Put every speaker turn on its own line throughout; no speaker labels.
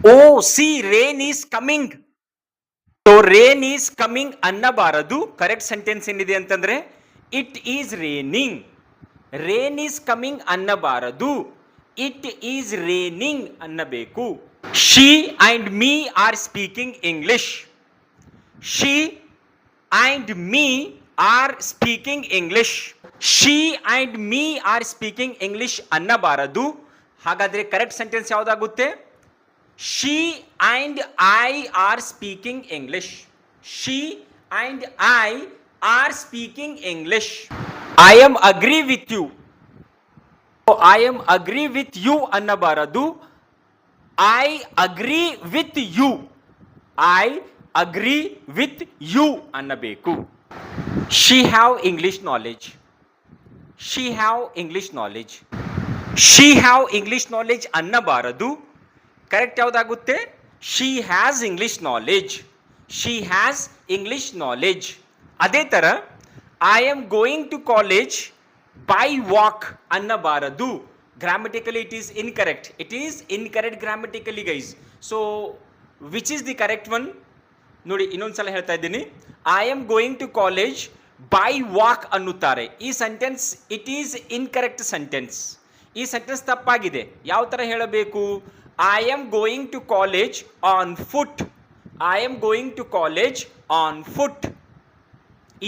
O see rain is coming. So rain is coming ಅನ್ನಬಾರದು. Correct sentence ಏನಿದೆ ಅಂತಂದ್ರೆ it is raining. Rain is coming ಅನ್ನಬಾರದು, it is raining ಅನ್ನಬೇಕು. She and me are speaking English. She and me are speaking English. She and me are speaking English ಅನ್ನಬಾರದು. ಹಾಗಾದ್ರೆ correct sentence ಯಾವುದಾಗುತ್ತೆ? She and I are speaking English. She and I are speaking English. I am agree with you. I am agree with you ಅನ್ನಬಾರದು, I agree with you. I agree with you ಅನ್ನಬೇಕು. She have English knowledge. She have English knowledge. She have English knowledge ಅನ್ನಬಾರದು. Correct ಯಾವುದಾಗುತ್ತೆ? She has English knowledge. She has English knowledge. ಅದೇ ಥರ I am going to college by walk ಅನ್ನಬಾರದು. Grammatically it is incorrect. It is incorrect grammatically guys. So which is the correct one? ನೋಡಿ ಇನ್ನೊಂದ್ಸಲ ಹೇಳ್ತಾ ಇದ್ದೀನಿ. I am going to college by walk ಅನ್ನುತ್ತಾರೆ. ಈ sentence it is incorrect sentence. ಈ sentence ತಪ್ಪಾಗಿದೆ. ಯಾವ ಥರ ಹೇಳಬೇಕು? I am going to college on foot. I am going to college on foot.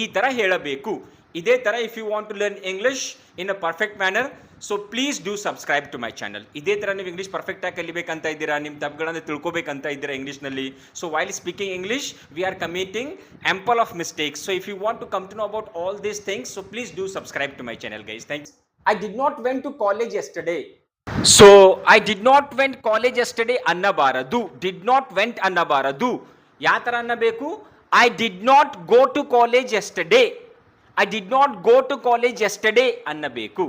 ಈ ಥರ ಹೇಳಬೇಕು. ಇದೇ ಥರ if you want to learn English in a perfect manner, so please do subscribe to my channel. ಇದೇ ಥರ ನೀವು English ಪರ್ಫೆಕ್ಟಾಗಿ ಕಲಿಬೇಕಂತ ಇದ್ದೀರಾ, ನಿಮ್ಮ ತಪ್ಪುಗಳನ್ನು ತಿಳ್ಕೊಬೇಕಂತ ಇದ್ದೀರಾ ಇಂಗ್ಲೀಷ್ನಲ್ಲಿ. So while speaking English we are committing ample of mistakes. So if you want to come to know about all these things, so please do subscribe to my channel guys. Thanks. I did not went to college yesterday. So I did not went college yesterday ಅನ್ನಬಾರದು. did not went ಅನ್ನಬಾರದು. ಯಾವ ಥರ ಅನ್ನಬೇಕು? I did not go to college yesterday. I did not go to college yesterday ಅನ್ನಬೇಕು.